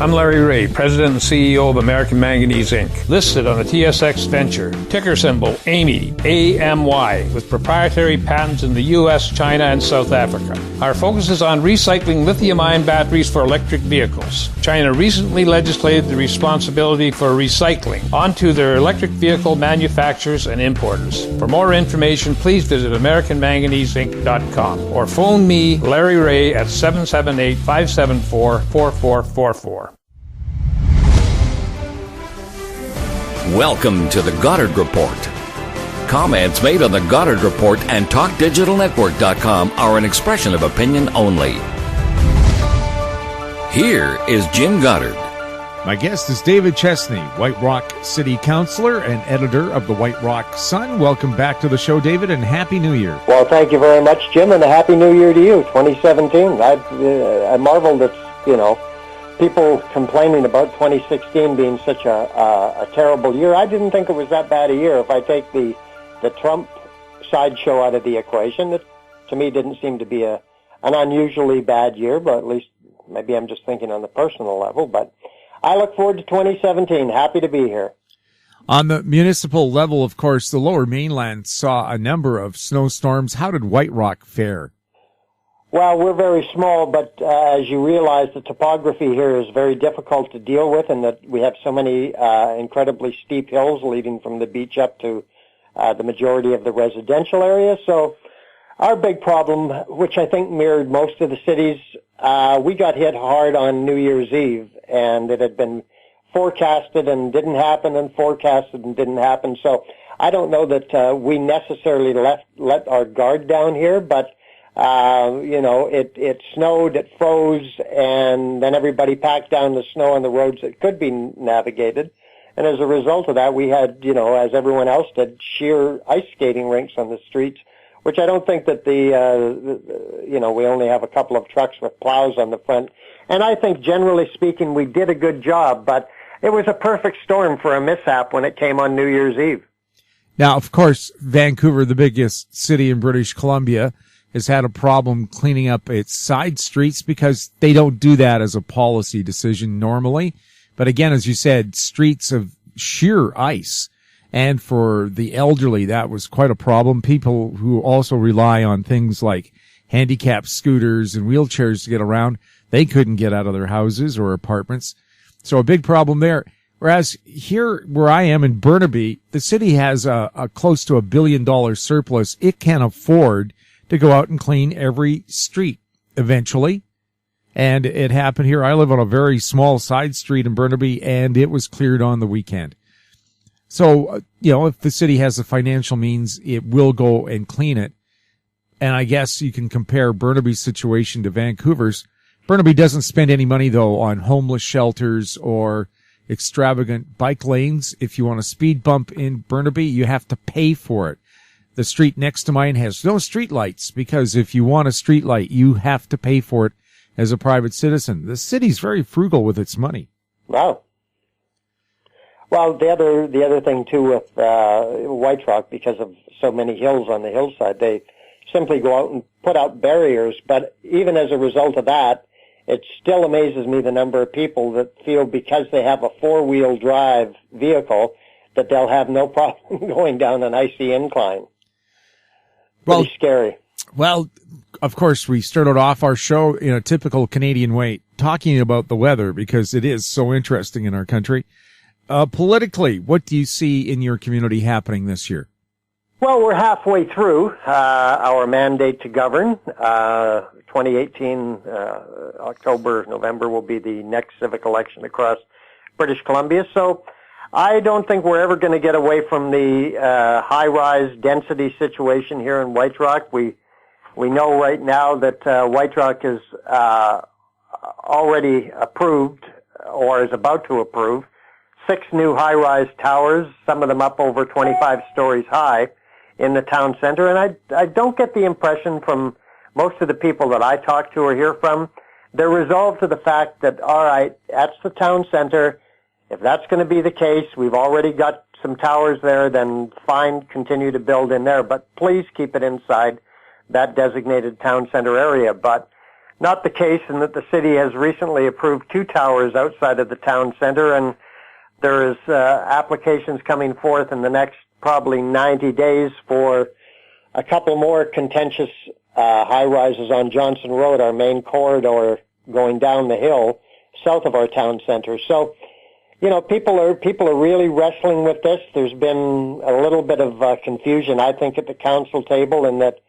I'm Larry Ray, President and CEO of American Manganese Inc., listed on the TSX Venture, ticker symbol AMY, A-M-Y, with proprietary patents in the U.S., China, and South Africa. Our focus is on recycling lithium-ion batteries for electric vehicles. China recently legislated the responsibility for recycling onto their electric vehicle manufacturers and importers. For more information, please visit AmericanManganeseInc.com or phone me, Larry Ray, at 778-574-4444. Welcome to the Goddard Report. Comments made on the Goddard Report and TalkDigitalNetwork.com are an expression of opinion only. Here is Jim Goddard. My guest is David Chesney, White Rock City Councillor and editor of the White Rock Sun. Welcome back to the show, David, and Happy New Year. Well, thank you very much, Jim, and a Happy New Year to you, 2017. I marvel that, people complaining about 2016 being such a terrible year. I didn't think it was that bad a year. If I take the Trump sideshow out of the equation, it to me didn't seem to be an unusually bad year, but at least maybe I'm just thinking on the personal level. But I look forward to 2017. Happy to be here. On the municipal level, of course, the Lower Mainland saw a number of snowstorms. How did White Rock fare? Well, we're very small, but as you realize, the topography here is very difficult to deal with, and that we have so many incredibly steep hills leading from the beach up to the majority of the residential area. So our big problem, which I think mirrored most of the cities, we got hit hard on New Year's Eve, and it had been forecasted and didn't happen, and forecasted and didn't happen. So I don't know that we necessarily let our guard down here, but it snowed, it froze, and then everybody packed down the snow on the roads that could be navigated. And as a result of that, we had, as everyone else did, sheer ice skating rinks on the streets, which I don't think that we only have a couple of trucks with plows on the front. And I think, generally speaking, we did a good job, but it was a perfect storm for a mishap when it came on New Year's Eve. Now, of course, Vancouver, the biggest city in British Columbia, has had a problem cleaning up its side streets because they don't do that as a policy decision normally. But again, as you said, streets of sheer ice. And for the elderly, that was quite a problem. People who also rely on things like handicap scooters and wheelchairs to get around, they couldn't get out of their houses or apartments. So a big problem there. Whereas here where I am in Burnaby, the city has a close to $1 billion surplus. It can afford to go out and clean every street eventually. And it happened here. I live on a very small side street in Burnaby, and it was cleared on the weekend. So, if the city has the financial means, it will go and clean it. And I guess you can compare Burnaby's situation to Vancouver's. Burnaby doesn't spend any money, though, on homeless shelters or extravagant bike lanes. If you want a speed bump in Burnaby, you have to pay for it. The street next to mine has no street lights because if you want a street light, you have to pay for it as a private citizen. The city's very frugal with its money. Wow. Well, the other thing too with White Rock, because of so many hills on the hillside, they simply go out and put out barriers. But even as a result of that, it still amazes me the number of people that feel because they have a four-wheel drive vehicle that they'll have no problem going down an icy incline. Pretty scary. Well, of course, we started off our show in a typical Canadian way, talking about the weather because it is so interesting in our country. Politically, what do you see in your community happening this year? Well, we're halfway through our mandate to govern. 2018, October, November will be the next civic election across British Columbia. So I don't think we're ever going to get away from the high-rise density situation here in White Rock. We know right now that White Rock is already approved or is about to approve 6 new high-rise towers, some of them up over 25 stories high in the town center. And I don't get the impression from most of the people that I talk to or hear from, they're resolved to the fact that, all right, that's the town center. If that's going to be the case, we've already got some towers there, then fine, continue to build in there. But please keep it inside that designated town center area. But not the case, in that the city has recently approved 2 towers outside of the town center, and there is applications coming forth in the next probably 90 days for a couple more contentious high-rises on Johnson Road, our main corridor going down the hill south of our town center. So, people are really wrestling with this. There's been a little bit of confusion, I think, at the council table, in that,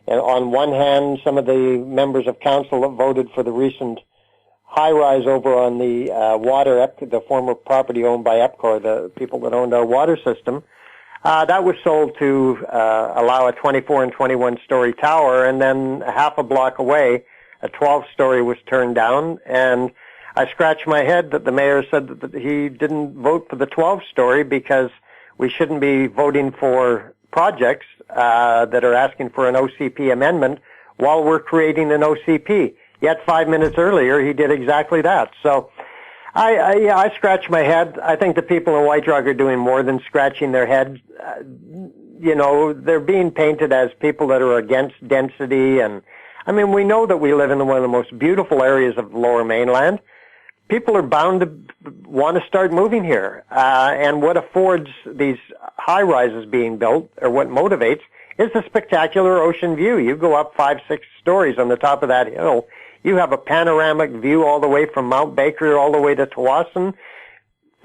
on one hand, some of the members of council that voted for the recent high-rise over on the the former property owned by EPCOR, the people that owned our water system, that was sold to allow a 24 and 21-story tower, and then half a block away, a 12-story was turned down, and I scratched my head that the mayor said that he didn't vote for the 12-story because we shouldn't be voting for projects that are asking for an OCP amendment while we're creating an OCP. Yet 5 minutes earlier, he did exactly that. So I scratch my head. I think the people in White Rock are doing more than scratching their heads. They're being painted as people that are against density. And, we know that we live in one of the most beautiful areas of the Lower Mainland. People are bound to want to start moving here. And what affords these high-rises being built, or what motivates, is the spectacular ocean view. You go up 5-6 stories on the top of that hill. You have a panoramic view all the way from Mount Baker all the way to Tawasin,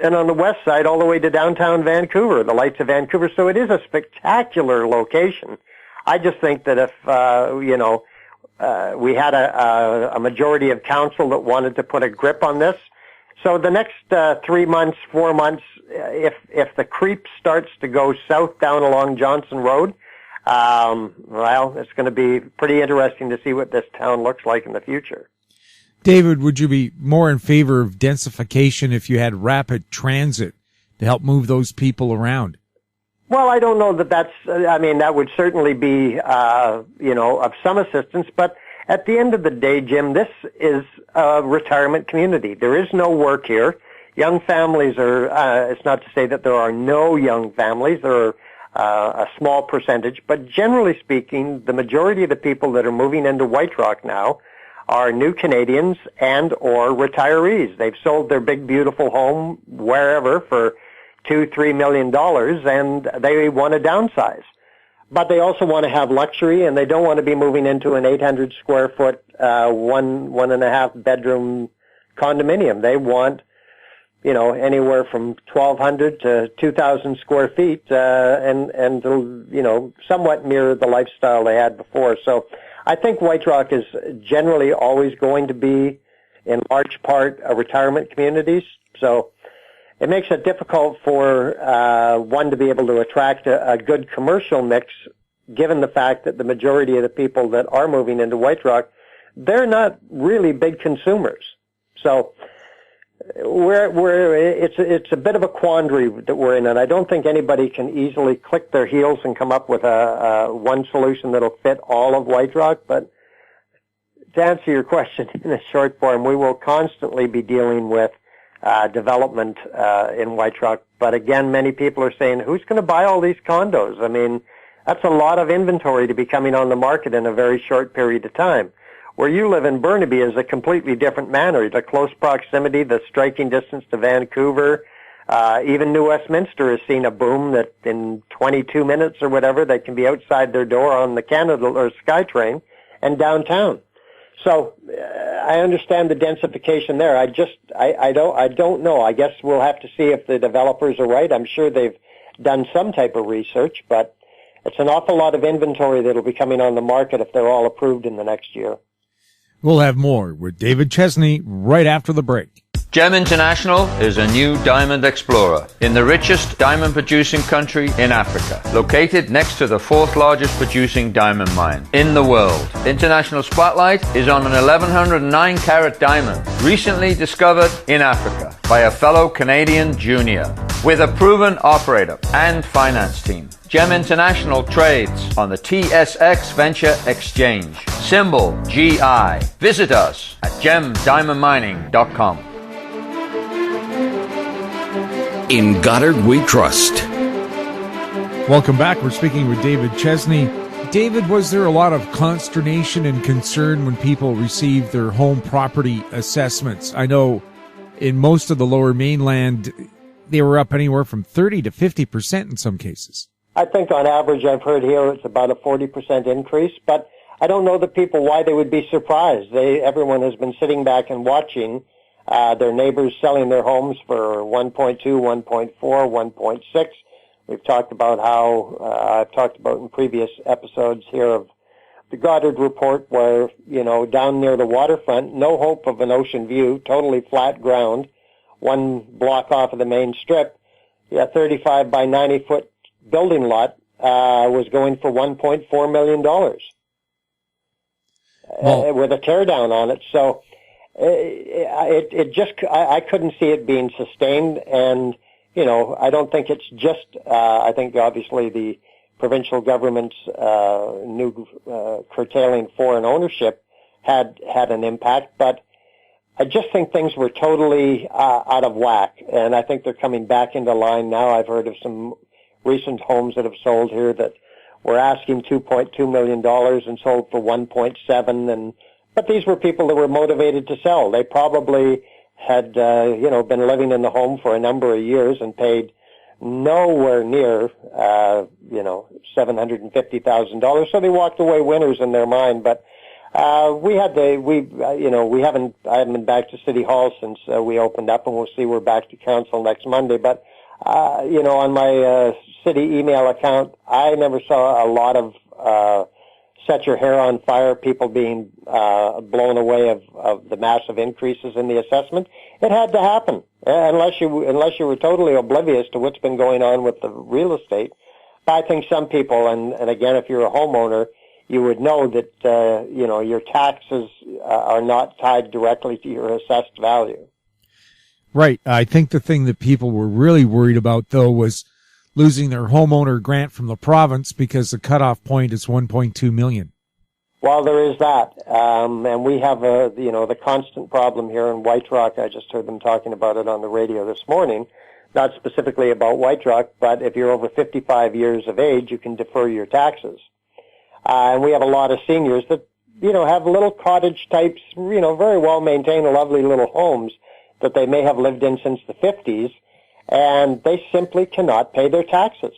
and on the west side all the way to downtown Vancouver, the lights of Vancouver. So it is a spectacular location. I just think that if, we had a majority of council that wanted to put a grip on this. So the next 3 months, 4 months, if the creep starts to go south down along Johnson Road, it's going to be pretty interesting to see what this town looks like in the future. David, would you be more in favor of densification if you had rapid transit to help move those people around? Well, I don't know that would certainly be, of some assistance, but at the end of the day, Jim, this is a retirement community. There is no work here. Young families it's not to say that there are no young families. There are a small percentage, but generally speaking, the majority of the people that are moving into White Rock now are new Canadians and or retirees. They've sold their big, beautiful home wherever for $2-3 million, and they want to downsize. But they also want to have luxury, and they don't want to be moving into an 800 square foot, one and a half bedroom condominium. They want, anywhere from 1,200 to 2,000 square feet, and somewhat mirror the lifestyle they had before. So I think White Rock is generally always going to be, in large part, a retirement community. So it makes it difficult for one to be able to attract a good commercial mix, given the fact that the majority of the people that are moving into White Rock, they're not really big consumers. So it's a bit of a quandary that we're in, and I don't think anybody can easily click their heels and come up with a one solution that'll fit all of White Rock. But to answer your question in a short form, we will constantly be dealing with development in White Rock. But again, many people are saying, who's going to buy all these condos? That's a lot of inventory to be coming on the market in a very short period of time. Where you live in Burnaby is a completely different manner. The close proximity, the striking distance to Vancouver, even New Westminster has seen a boom that in 22 minutes or whatever, they can be outside their door on the Canada or SkyTrain and downtown. So I understand the densification there. I don't know. I guess we'll have to see if the developers are right. I'm sure they've done some type of research, but it's an awful lot of inventory that'll be coming on the market if they're all approved in the next year. We'll have more with David Chesney right after the break. Gem International is a new diamond explorer in the richest diamond producing country in Africa, located next to the 4th largest producing diamond mine in the world. International Spotlight is on an 1109 carat diamond recently discovered in Africa by a fellow Canadian junior with a proven operator and finance team. Gem International trades on the TSX Venture Exchange, symbol GI. Visit us at gemdiamondmining.com. In Goddard we trust. Welcome back. We're speaking with David Chesney. David, was there a lot of consternation and concern when people received their home property assessments? I know in most of the Lower Mainland, they were up anywhere from 30 to 50% in some cases. I think on average, I've heard here it's about a 40% increase, but I don't know the people why they would be surprised. Everyone has been sitting back and watching their neighbors selling their homes for 1.2, 1.4, 1.6. We've talked about how, I've talked about in previous episodes here of the Goddard report where, down near the waterfront, no hope of an ocean view, totally flat ground, one block off of the main strip, 35 by 90 foot building lot, was going for $1.4 million. With a teardown on it. So, I couldn't see it being sustained, and I don't think it's just, I think obviously the provincial government's new curtailing foreign ownership had an impact, but I just think things were totally out of whack, and I think they're coming back into line now. I've heard of some recent homes that have sold here that were asking $2.2 million and sold for 1.7, but these were people that were motivated to sell. They probably had, been living in the home for a number of years and paid nowhere near, $750,000. So they walked away winners in their mind. But, I haven't been back to City Hall since we opened up, and we'll see we're back to council next Monday. But, on my, city email account, I never saw a lot of, set your hair on fire, people being blown away of the massive increases in the assessment. It had to happen, unless you were totally oblivious to what's been going on with the real estate. But I think some people, and again, if you're a homeowner, you would know that your taxes are not tied directly to your assessed value. Right. I think the thing that people were really worried about, though, was losing their homeowner grant from the province because the cutoff point is $1.2 million. Well, there is that. And we have the constant problem here in White Rock. I just heard them talking about it on the radio this morning. Not specifically about White Rock, but if you're over 55 years of age, you can defer your taxes. And we have a lot of seniors that, have little cottage types, very well maintained, lovely little homes that they may have lived in since the 50s, and they simply cannot pay their taxes.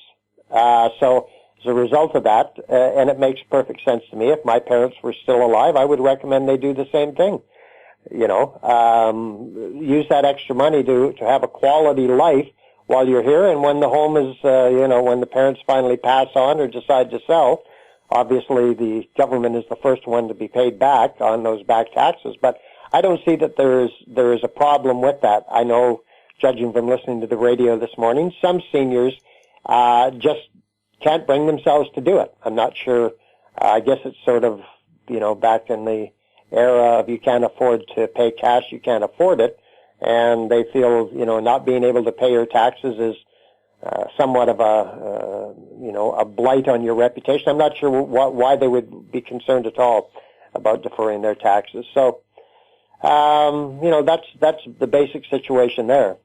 So as a result of that, and it makes perfect sense to me, if my parents were still alive, I would recommend they do the same thing. Use that extra money to have a quality life while you're here, and when the home is, when the parents finally pass on or decide to sell, obviously the government is the first one to be paid back on those back taxes. But I don't see that there is a problem with that. I know, judging from listening to the radio this morning, some seniors just can't bring themselves to do it. I'm not sure. I guess it's sort of, back in the era of you can't afford to pay cash, you can't afford it. And they feel, not being able to pay your taxes is somewhat of a blight on your reputation. I'm not sure why they would be concerned at all about deferring their taxes. So, that's the basic situation there.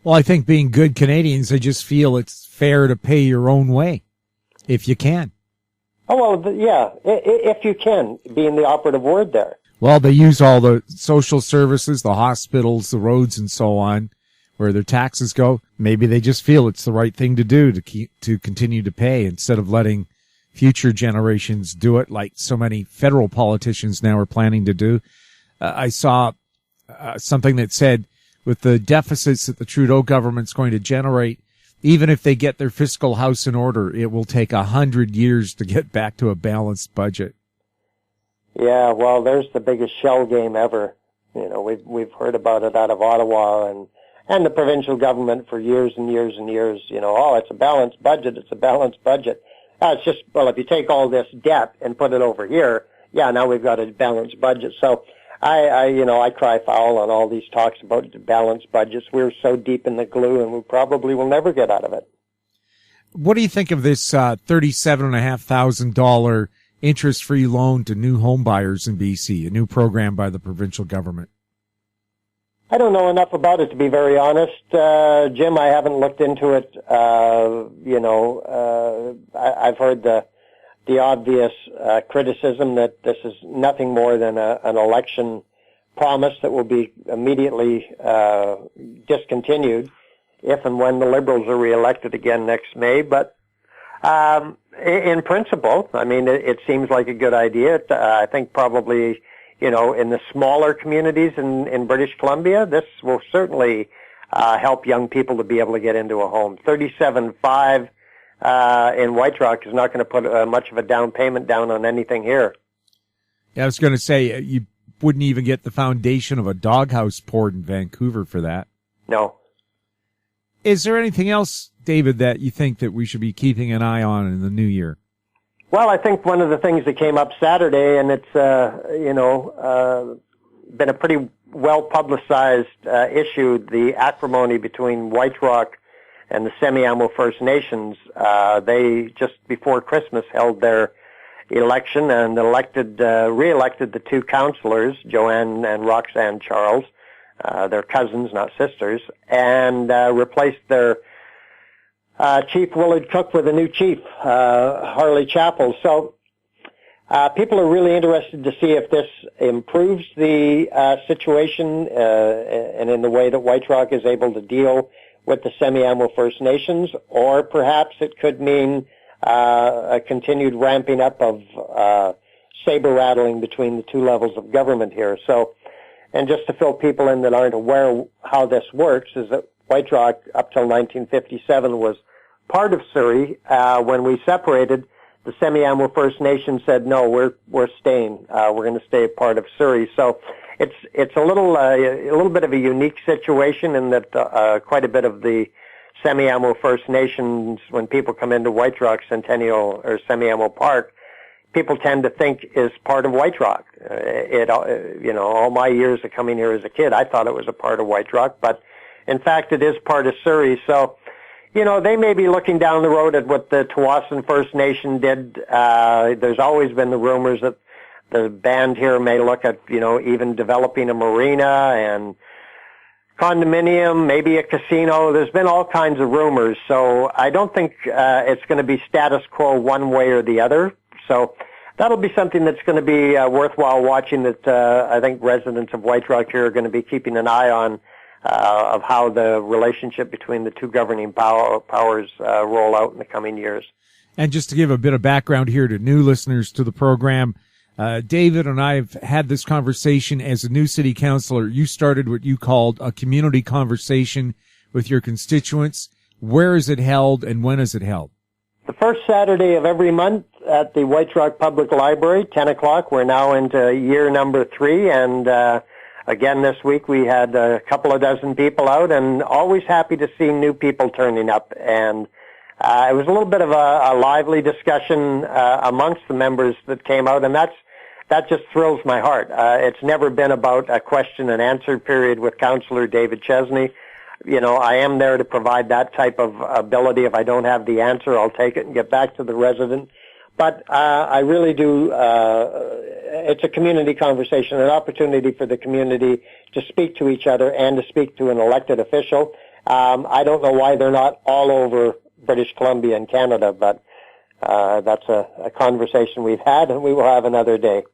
Well, I think being good Canadians, I just feel it's fair to pay your own way, if you can. Oh, well, yeah, if you can, being the operative word there. Well, they use all the social services, the hospitals, the roads, and so on, where their taxes go. Maybe they just feel it's the right thing to do to continue to pay instead of letting future generations do it, like so many federal politicians now are planning to do. I saw something that said with the deficits that the Trudeau government's going to generate, even if they get their fiscal house in order, it will take 100 years to get back to a balanced budget. Yeah, well, there's the biggest shell game ever. We've heard about it out of Ottawa and the provincial government for years and years and years. It's a balanced budget. It's a balanced budget. It's just, well, if you take all this debt and put it over here, now we've got a balanced budget. So I cry foul on all these talks about balanced budgets. We're so deep in the glue, and we probably will never get out of it. What do you think of this $37,500 interest-free loan to new home buyers in BC, a new program by the provincial government? I don't know enough about it, to be very honest. Jim, I haven't looked into it. I've heard the the obvious criticism that this is nothing more than an election promise that will be immediately discontinued if and when the Liberals are reelected again next May. But in principle, I mean, it seems like a good idea. I think probably, in the smaller communities in British Columbia, this will certainly help young people to be able to get into a home. 37.5 in White Rock is not going to put much of a down payment down on anything here. Yeah, I was going to say, you wouldn't even get the foundation of a doghouse poured in Vancouver for that. No. Is there anything else, David, that you think that we should be keeping an eye on in the new year? Well, I think one of the things that came up Saturday, and it's, been a pretty well-publicized issue, the acrimony between White Rock and the Semiahmoo First Nations. They, just before Christmas, held their election and re-elected the two councillors, Joanne and Roxanne Charles, their cousins, not sisters, and replaced their Chief Willard Cook with a new chief, Harley Chappell. So people are really interested to see if this improves the situation and in the way that White Rock is able to deal with the Semiahmoo First Nations, or perhaps it could mean a continued ramping up of saber rattling between the two levels of government here. So, and just to fill people in that aren't aware how this works, is that White Rock up till 1957 was part of Surrey. When we separated, the Semiahmoo First Nation said, no, we're staying. We're going to stay a part of Surrey. So it's a little bit of a unique situation in that quite a bit of the Semiahmoo First Nations, when people come into White Rock Centennial or Semiahmoo Park, people tend to think is part of White Rock. All my years of coming here as a kid, I thought it was a part of White Rock, but in fact it is part of Surrey. So, they may be looking down the road at what the Tsawwassen First Nation did. There's always been the rumors that the band here may look at, even developing a marina and condominium, maybe a casino. There's been all kinds of rumors. So I don't think it's going to be status quo one way or the other. So that'll be something that's going to be worthwhile watching, that I think residents of White Rock here are going to be keeping an eye on, of how the relationship between the two governing powers roll out in the coming years. And just to give a bit of background here to new listeners to the program, David and I have had this conversation as a new city councillor. You started what you called a community conversation with your constituents. Where is it held and when is it held? The first Saturday of every month at the White Rock Public Library, 10 o'clock. We're now into year number 3, and again this week we had a couple of dozen people out, and always happy to see new people turning up. And it was a little bit of a lively discussion amongst the members that came out, and that just thrills my heart. It's never been about a question and answer period with Councillor David Chesney. I am there to provide that type of ability. If I don't have the answer, I'll take it and get back to the resident. But I really do, it's a community conversation, an opportunity for the community to speak to each other and to speak to an elected official. I don't know why they're not all over British Columbia and Canada, but that's a conversation we've had, and we will have another day.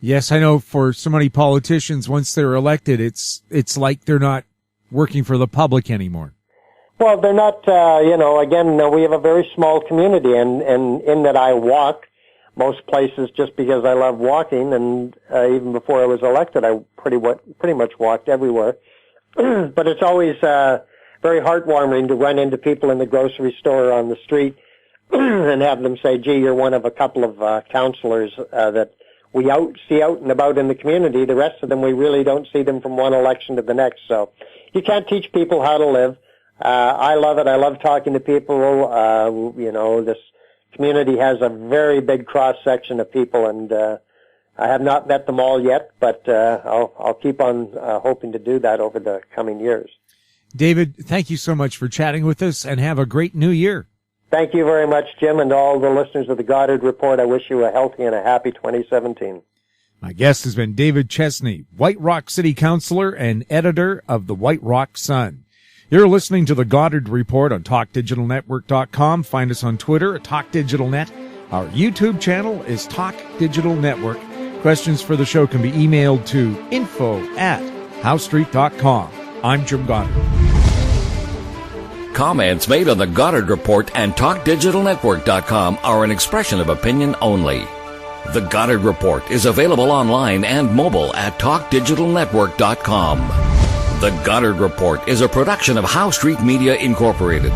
Yes, I know for so many politicians, once they're elected, it's like they're not working for the public anymore. Well, they're not, again, we have a very small community, and in that I walk most places just because I love walking, and even before I was elected, I pretty much walked everywhere. But it's always very heartwarming to run into people in the grocery store or on the street and have them say, gee, you're one of a couple of councillors that we see out and about in the community. The rest of them, we really don't see them from one election to the next. So you can't teach people how to live. I love it. I love talking to people. This community has a very big cross-section of people, and I have not met them all yet, but I'll keep on hoping to do that over the coming years. David, thank you so much for chatting with us, and have a great new year. Thank you very much, Jim, and to all the listeners of the Goddard Report. I wish you a healthy and a happy 2017. My guest has been David Chesney, White Rock City Councillor and editor of the White Rock Sun. You're listening to the Goddard Report on TalkDigitalNetwork.com. Find us on Twitter at TalkDigitalNet, Our YouTube channel is Talk Digital Network. Questions for the show can be emailed to info@howstreet.com. I'm Jim Goddard. Comments made on the Goddard Report and TalkDigitalNetwork.com are an expression of opinion only. The Goddard Report is available online and mobile at TalkDigitalNetwork.com. The Goddard Report is a production of How Street Media Incorporated.